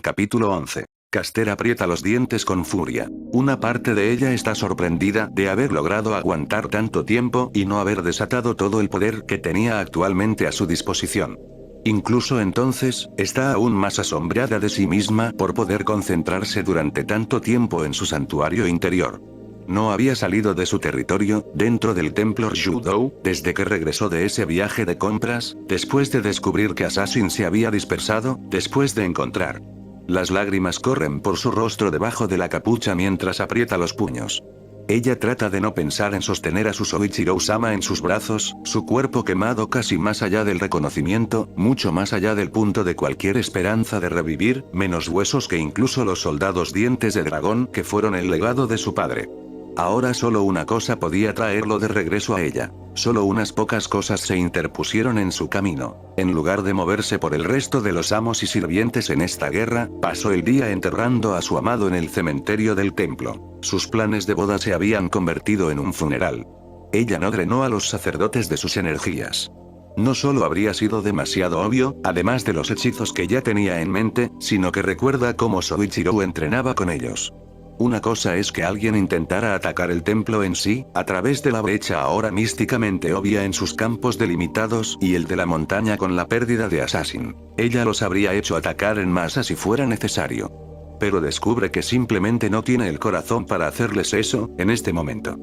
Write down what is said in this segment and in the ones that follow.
Capítulo 11. Caster aprieta los dientes con furia. Una parte de ella está sorprendida de haber logrado aguantar tanto tiempo y no haber desatado todo el poder que tenía actualmente a su disposición. Incluso entonces, está aún más asombrada de sí misma por poder concentrarse durante tanto tiempo en su santuario interior. No había salido de su territorio, dentro del templo Ryudou, desde que regresó de ese viaje de compras, después de descubrir que Assassin se había dispersado, después de encontrar. Las lágrimas corren por su rostro debajo de la capucha mientras aprieta los puños. Ella trata de no pensar en sostener a su Soichiro-sama en sus brazos, su cuerpo quemado casi más allá del reconocimiento, mucho más allá del punto de cualquier esperanza de revivir, menos huesos que incluso los soldados dientes de dragón que fueron el legado de su padre. Ahora solo una cosa podía traerlo de regreso a ella. Solo unas pocas cosas se interpusieron en su camino. En lugar de moverse por el resto de los amos y sirvientes en esta guerra, pasó el día enterrando a su amado en el cementerio del templo. Sus planes de boda se habían convertido en un funeral. Ella no drenó a los sacerdotes de sus energías. No solo habría sido demasiado obvio, además de los hechizos que ya tenía en mente, sino que recuerda cómo Soichiro entrenaba con ellos. Una cosa es que alguien intentara atacar el templo en sí, a través de la brecha ahora místicamente obvia en sus campos delimitados y el de la montaña con la pérdida de Assassin. Ella los habría hecho atacar en masa si fuera necesario. Pero descubre que simplemente no tiene el corazón para hacerles eso, en este momento.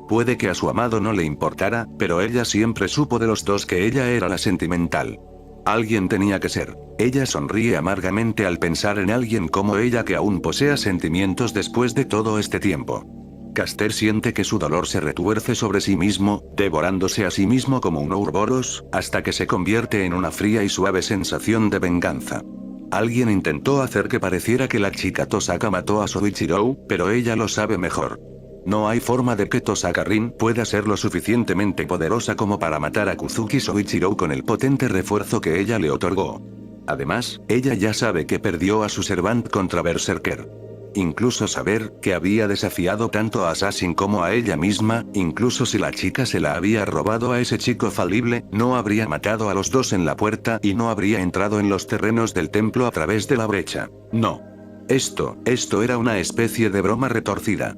Puede que a su amado no le importara, pero ella siempre supo de los dos que ella era la sentimental. Alguien tenía que ser. Ella sonríe amargamente al pensar en alguien como ella que aún posea sentimientos después de todo este tiempo. Caster siente que su dolor se retuerce sobre sí mismo, devorándose a sí mismo como un Ouroboros, hasta que se convierte en una fría y suave sensación de venganza. Alguien intentó hacer que pareciera que la chica Tosaka mató a Soichiro, pero ella lo sabe mejor. No hay forma de que Tosaka-rin pueda ser lo suficientemente poderosa como para matar a Kuzuki Soichiro con el potente refuerzo que ella le otorgó. Además, ella ya sabe que perdió a su Servant contra Berserker. Incluso saber que había desafiado tanto a Assassin como a ella misma, incluso si la chica se la había robado a ese chico falible, no habría matado a los dos en la puerta y no habría entrado en los terrenos del templo a través de la brecha. No. Esto era una especie de broma retorcida.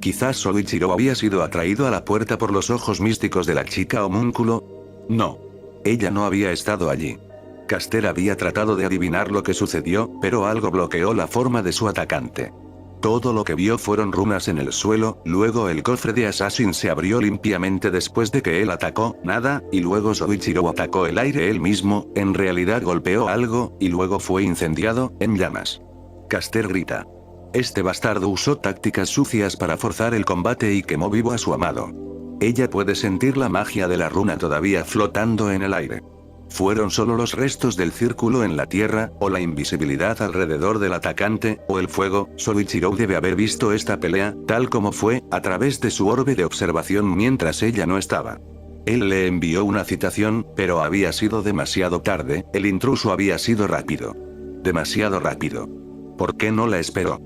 Quizás Soichiro había sido atraído a la puerta por los ojos místicos de la chica homúnculo. No. Ella no había estado allí. Caster había tratado de adivinar lo que sucedió, pero algo bloqueó la forma de su atacante. Todo lo que vio fueron runas en el suelo, luego el cofre de Assassin se abrió limpiamente después de que él atacó, nada, y luego Soichiro atacó el aire él mismo, en realidad golpeó algo, y luego fue incendiado, en llamas. Caster grita. Este bastardo usó tácticas sucias para forzar el combate y quemó vivo a su amado. Ella puede sentir la magia de la runa todavía flotando en el aire. ¿Fueron solo los restos del círculo en la tierra, o la invisibilidad alrededor del atacante, o el fuego? Soichiro debe haber visto esta pelea, tal como fue, a través de su orbe de observación mientras ella no estaba. Él le envió una citación, pero había sido demasiado tarde, el intruso había sido rápido. Demasiado rápido. ¿Por qué no la esperó?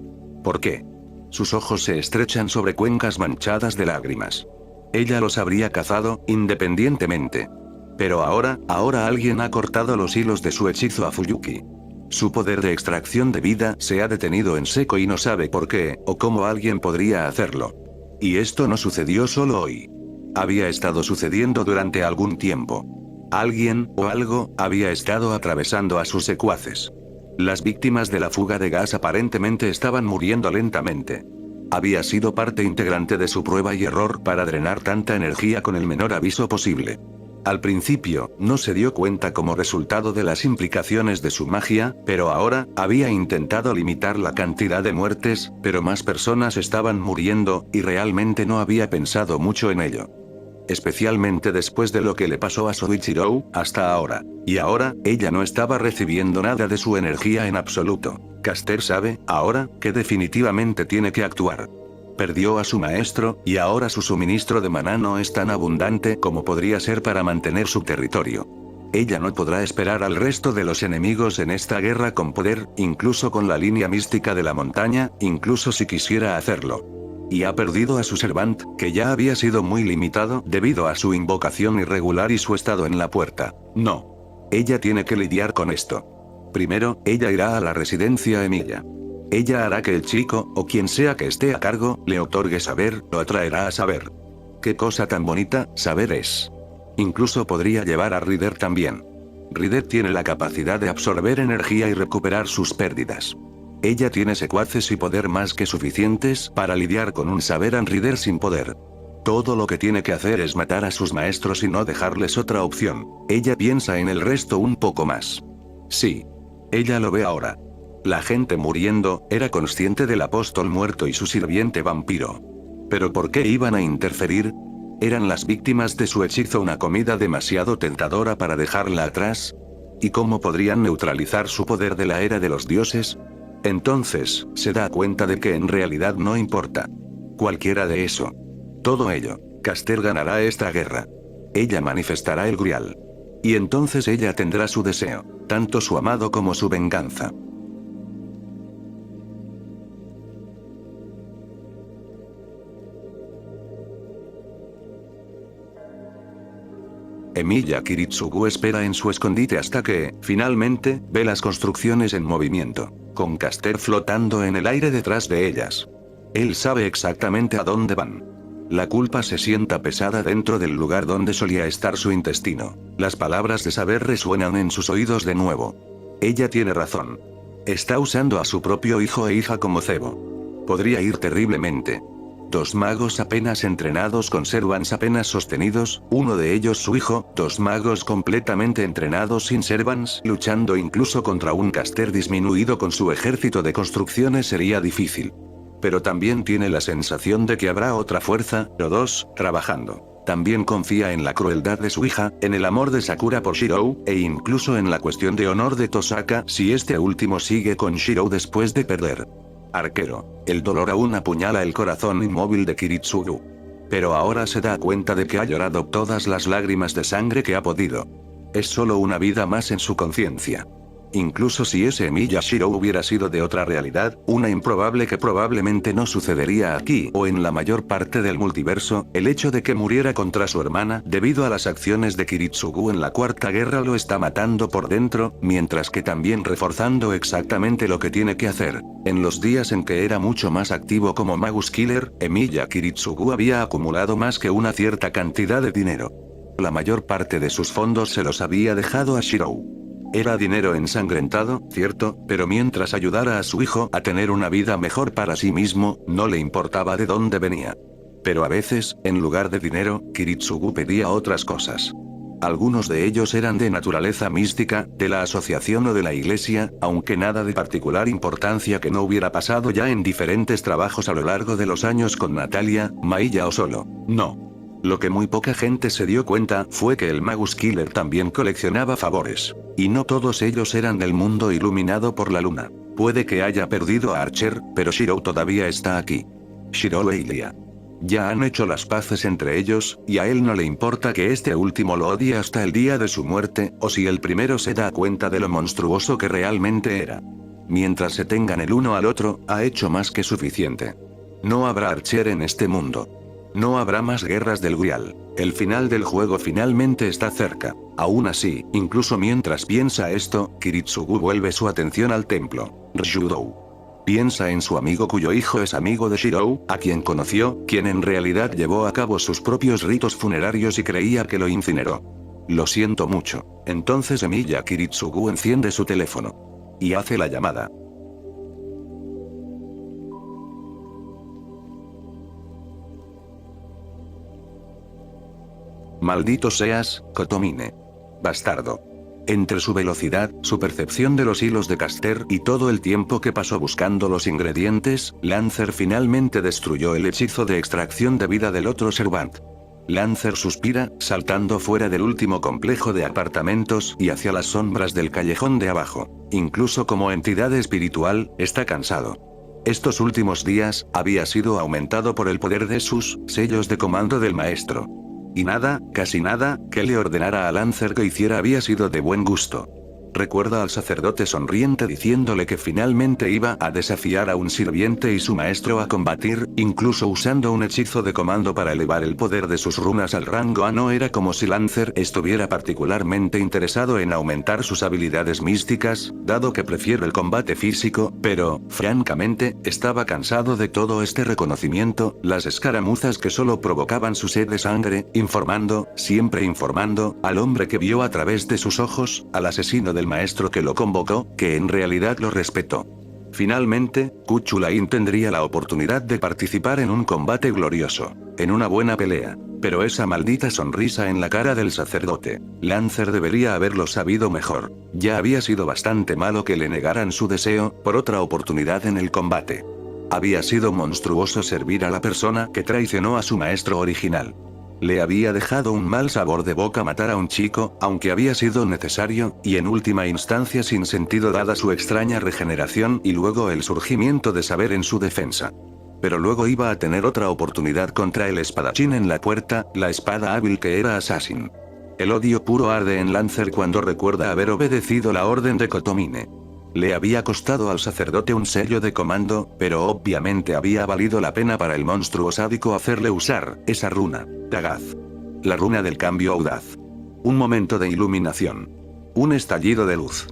¿Por qué? Sus ojos se estrechan sobre cuencas manchadas de lágrimas. Ella los habría cazado, independientemente. Pero ahora alguien ha cortado los hilos de su hechizo a Fuyuki. Su poder de extracción de vida se ha detenido en seco y no sabe por qué, o cómo alguien podría hacerlo. Y esto no sucedió solo hoy. Había estado sucediendo durante algún tiempo. Alguien, o algo, había estado atravesando a sus secuaces. Las víctimas de la fuga de gas aparentemente estaban muriendo lentamente. Había sido parte integrante de su prueba y error para drenar tanta energía con el menor aviso posible. Al principio, no se dio cuenta como resultado de las implicaciones de su magia, pero ahora, había intentado limitar la cantidad de muertes, pero más personas estaban muriendo, y realmente no había pensado mucho en ello. Especialmente después de lo que le pasó a Soichiro, hasta ahora. Y ahora, ella no estaba recibiendo nada de su energía en absoluto. Caster sabe, ahora, que definitivamente tiene que actuar. Perdió a su maestro, y ahora su suministro de maná no es tan abundante como podría ser para mantener su territorio. Ella no podrá esperar al resto de los enemigos en esta guerra con poder, incluso con la línea mística de la montaña, incluso si quisiera hacerlo. Y ha perdido a su Servant, que ya había sido muy limitado debido a su invocación irregular y su estado en la puerta. No. Ella tiene que lidiar con esto. Primero, ella irá a la residencia Emilia. Ella hará que el chico, o quien sea que esté a cargo, le otorgue saber, lo atraerá a saber. Qué cosa tan bonita, saber es. Incluso podría llevar a Ryder también. Ryder tiene la capacidad de absorber energía y recuperar sus pérdidas. Ella tiene secuaces y poder más que suficientes para lidiar con un saber en Ryder sin poder. Todo lo que tiene que hacer es matar a sus maestros y no dejarles otra opción. Ella piensa en el resto un poco más. Sí. Ella lo ve ahora. La gente muriendo, era consciente del apóstol muerto y su sirviente vampiro. ¿Pero por qué iban a interferir? ¿Eran las víctimas de su hechizo una comida demasiado tentadora para dejarla atrás? ¿Y cómo podrían neutralizar su poder de la era de los dioses? Entonces, se da cuenta de que en realidad no importa. Cualquiera de eso. Todo ello. Caster ganará esta guerra. Ella manifestará el Grial. Y entonces ella tendrá su deseo, tanto su amado como su venganza. Emilia Kiritsugu espera en su escondite hasta que, finalmente, ve las construcciones en movimiento, con Caster flotando en el aire detrás de ellas. Él sabe exactamente a dónde van. La culpa se sienta pesada dentro del lugar donde solía estar su intestino. Las palabras de saber resuenan en sus oídos de nuevo. Ella tiene razón. Está usando a su propio hijo e hija como cebo. Podría ir terriblemente. Dos magos apenas entrenados con servants apenas sostenidos, uno de ellos su hijo, dos magos completamente entrenados sin servants, luchando incluso contra un Caster disminuido con su ejército de construcciones sería difícil. Pero también tiene la sensación de que habrá otra fuerza, o dos, trabajando. También confía en la crueldad de su hija, en el amor de Sakura por Shirou, e incluso en la cuestión de honor de Tosaka si este último sigue con Shirou después de perder. Arquero. El dolor aún apuñala el corazón inmóvil de Kiritsugu. Pero ahora se da cuenta de que ha llorado todas las lágrimas de sangre que ha podido. Es solo una vida más en su conciencia. Incluso si ese Emilia Shirou hubiera sido de otra realidad, una improbable que probablemente no sucedería aquí o en la mayor parte del multiverso, el hecho de que muriera contra su hermana debido a las acciones de Kiritsugu en la Cuarta Guerra lo está matando por dentro, mientras que también reforzando exactamente lo que tiene que hacer. En los días en que era mucho más activo como Magus Killer, Emilia Kiritsugu había acumulado más que una cierta cantidad de dinero. La mayor parte de sus fondos se los había dejado a Shirou. Era dinero ensangrentado, cierto, pero mientras ayudara a su hijo a tener una vida mejor para sí mismo, no le importaba de dónde venía. Pero a veces, en lugar de dinero, Kiritsugu pedía otras cosas. Algunos de ellos eran de naturaleza mística, de la asociación o de la iglesia, aunque nada de particular importancia que no hubiera pasado ya en diferentes trabajos a lo largo de los años con Natalia, Mailla o solo. No. Lo que muy poca gente se dio cuenta fue que el Magus Killer también coleccionaba favores. Y no todos ellos eran del mundo iluminado por la luna. Puede que haya perdido a Archer, pero Shirou todavía está aquí. Shirou e Ilia. Ya han hecho las paces entre ellos, y a él no le importa que este último lo odie hasta el día de su muerte, o si el primero se da cuenta de lo monstruoso que realmente era. Mientras se tengan el uno al otro, ha hecho más que suficiente. No habrá Archer en este mundo. No habrá más guerras del Grial. El final del juego finalmente está cerca. Aún así, incluso mientras piensa esto, Kiritsugu vuelve su atención al templo. Ryudou. Piensa en su amigo cuyo hijo es amigo de Shirou, a quien conoció, quien en realidad llevó a cabo sus propios ritos funerarios y creía que lo incineró. Lo siento mucho. Entonces Emilia Kiritsugu enciende su teléfono. Y hace la llamada. Maldito seas, Kotomine. Bastardo. Entre su velocidad, su percepción de los hilos de Caster y todo el tiempo que pasó buscando los ingredientes, Lancer finalmente destruyó el hechizo de extracción de vida del otro Servant. Lancer suspira, saltando fuera del último complejo de apartamentos y hacia las sombras del callejón de abajo. Incluso como entidad espiritual, está cansado. Estos últimos días, había sido aumentado por el poder de sus sellos de comando del maestro. Y nada, casi nada, que le ordenara a Lancer que hiciera había sido de buen gusto. Recuerda al sacerdote sonriente diciéndole que finalmente iba a desafiar a un sirviente y su maestro a combatir, incluso usando un hechizo de comando para elevar el poder de sus runas al rango A. No era como si Lancer estuviera particularmente interesado en aumentar sus habilidades místicas, dado que prefiere el combate físico, pero, francamente, estaba cansado de todo este reconocimiento, las escaramuzas que solo provocaban su sed de sangre, siempre informando, al hombre que vio a través de sus ojos, al asesino del maestro que lo convocó, que en realidad lo respetó. Finalmente, Kuchulain tendría la oportunidad de participar en un combate glorioso, en una buena pelea. Pero esa maldita sonrisa en la cara del sacerdote, Lancer debería haberlo sabido mejor. Ya había sido bastante malo que le negaran su deseo, por otra oportunidad en el combate. Había sido monstruoso servir a la persona que traicionó a su maestro original. Le había dejado un mal sabor de boca matar a un chico, aunque había sido necesario, y en última instancia sin sentido dada su extraña regeneración y luego el surgimiento de saber en su defensa. Pero luego iba a tener otra oportunidad contra el espadachín en la puerta, la espada hábil que era Assassin. El odio puro arde en Lancer cuando recuerda haber obedecido la orden de Kotomine. Le había costado al sacerdote un sello de comando, pero obviamente había valido la pena para el monstruo sádico hacerle usar esa runa, Tagaz. La runa del cambio audaz. Un momento de iluminación. Un estallido de luz.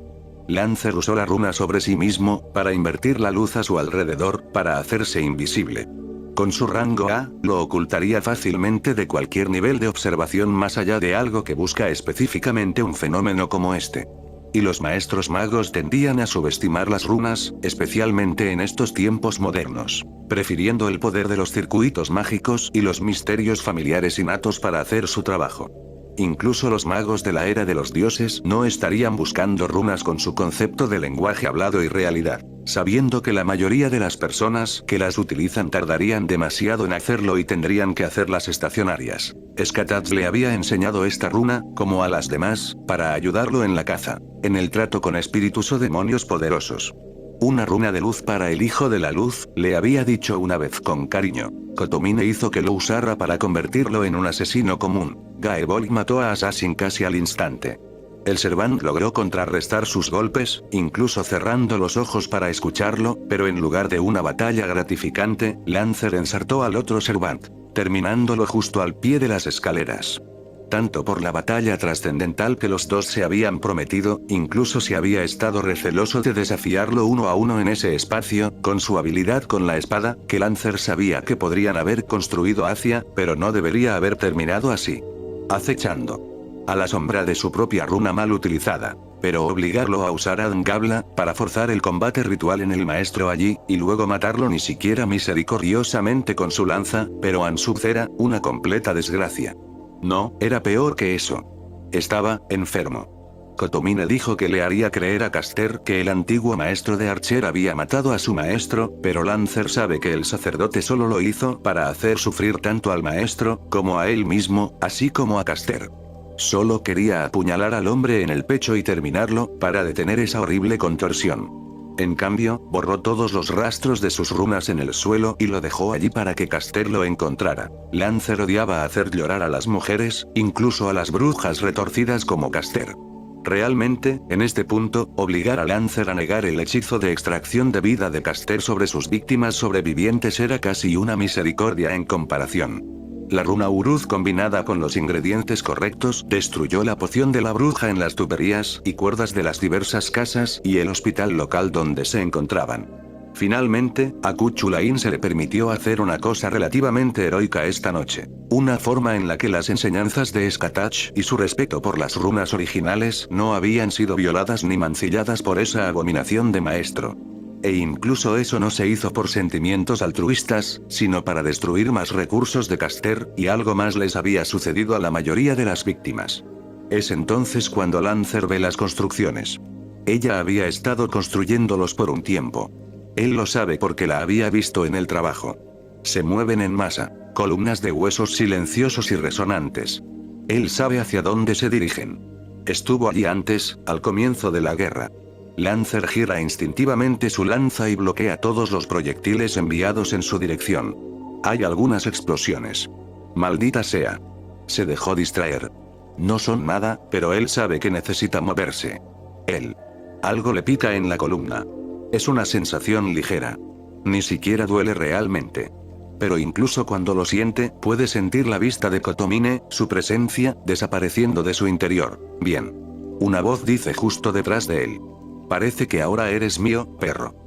Lancer usó la runa sobre sí mismo, para invertir la luz a su alrededor, para hacerse invisible. Con su rango A, lo ocultaría fácilmente de cualquier nivel de observación más allá de algo que busca específicamente un fenómeno como este. Y los maestros magos tendían a subestimar las runas, especialmente en estos tiempos modernos, prefiriendo el poder de los circuitos mágicos y los misterios familiares innatos para hacer su trabajo. Incluso los magos de la era de los dioses no estarían buscando runas con su concepto de lenguaje hablado y realidad, sabiendo que la mayoría de las personas que las utilizan tardarían demasiado en hacerlo y tendrían que hacerlas estacionarias. Skatats le había enseñado esta runa, como a las demás, para ayudarlo en la caza, en el trato con espíritus o demonios poderosos. Una runa de luz para el hijo de la luz, le había dicho una vez con cariño. Kotomine hizo que lo usara para convertirlo en un asesino común. Gaebolg mató a Assassin casi al instante. El Servant logró contrarrestar sus golpes, incluso cerrando los ojos para escucharlo, pero en lugar de una batalla gratificante, Lancer ensartó al otro Servant, terminándolo justo al pie de las escaleras. Tanto por la batalla trascendental que los dos se habían prometido, incluso si había estado receloso de desafiarlo uno a uno en ese espacio, con su habilidad con la espada, que Lancer sabía que podrían haber construido hacia, pero no debería haber terminado así. Acechando. A la sombra de su propia runa mal utilizada. Pero obligarlo a usar a Ngabla, para forzar el combate ritual en el maestro allí, y luego matarlo ni siquiera misericordiosamente con su lanza, pero Ansuz era una completa desgracia. No, era peor que eso. Estaba enfermo. Kotomine dijo que le haría creer a Caster que el antiguo maestro de Archer había matado a su maestro, pero Lancer sabe que el sacerdote solo lo hizo para hacer sufrir tanto al maestro, como a él mismo, así como a Caster. Solo quería apuñalar al hombre en el pecho y terminarlo, para detener esa horrible contorsión. En cambio, borró todos los rastros de sus runas en el suelo y lo dejó allí para que Caster lo encontrara. Lancer odiaba hacer llorar a las mujeres, incluso a las brujas retorcidas como Caster. Realmente, en este punto, obligar a Lancer a negar el hechizo de extracción de vida de Caster sobre sus víctimas sobrevivientes era casi una misericordia en comparación. La runa Uruz combinada con los ingredientes correctos destruyó la poción de la bruja en las tuberías y cuerdas de las diversas casas y el hospital local donde se encontraban. Finalmente, a Kuchulain se le permitió hacer una cosa relativamente heroica esta noche. Una forma en la que las enseñanzas de Skatach y su respeto por las runas originales no habían sido violadas ni mancilladas por esa abominación de maestro. E incluso eso no se hizo por sentimientos altruistas, sino para destruir más recursos de Caster, y algo más les había sucedido a la mayoría de las víctimas. Es entonces cuando Lancer ve las construcciones. Ella había estado construyéndolos por un tiempo. Él lo sabe porque la había visto en el trabajo. Se mueven en masa, columnas de huesos silenciosos y resonantes. Él sabe hacia dónde se dirigen. Estuvo allí antes, al comienzo de la guerra. Lancer gira instintivamente su lanza y bloquea todos los proyectiles enviados en su dirección. Hay algunas explosiones. Maldita sea. Se dejó distraer. No son nada, pero él sabe que necesita moverse. Él. Algo le pica en la columna. Es una sensación ligera. Ni siquiera duele realmente. Pero incluso cuando lo siente, puede sentir la vista de Kotomine, su presencia, desapareciendo de su interior. Bien. Una voz dice justo detrás de él. Parece que ahora eres mío, perro.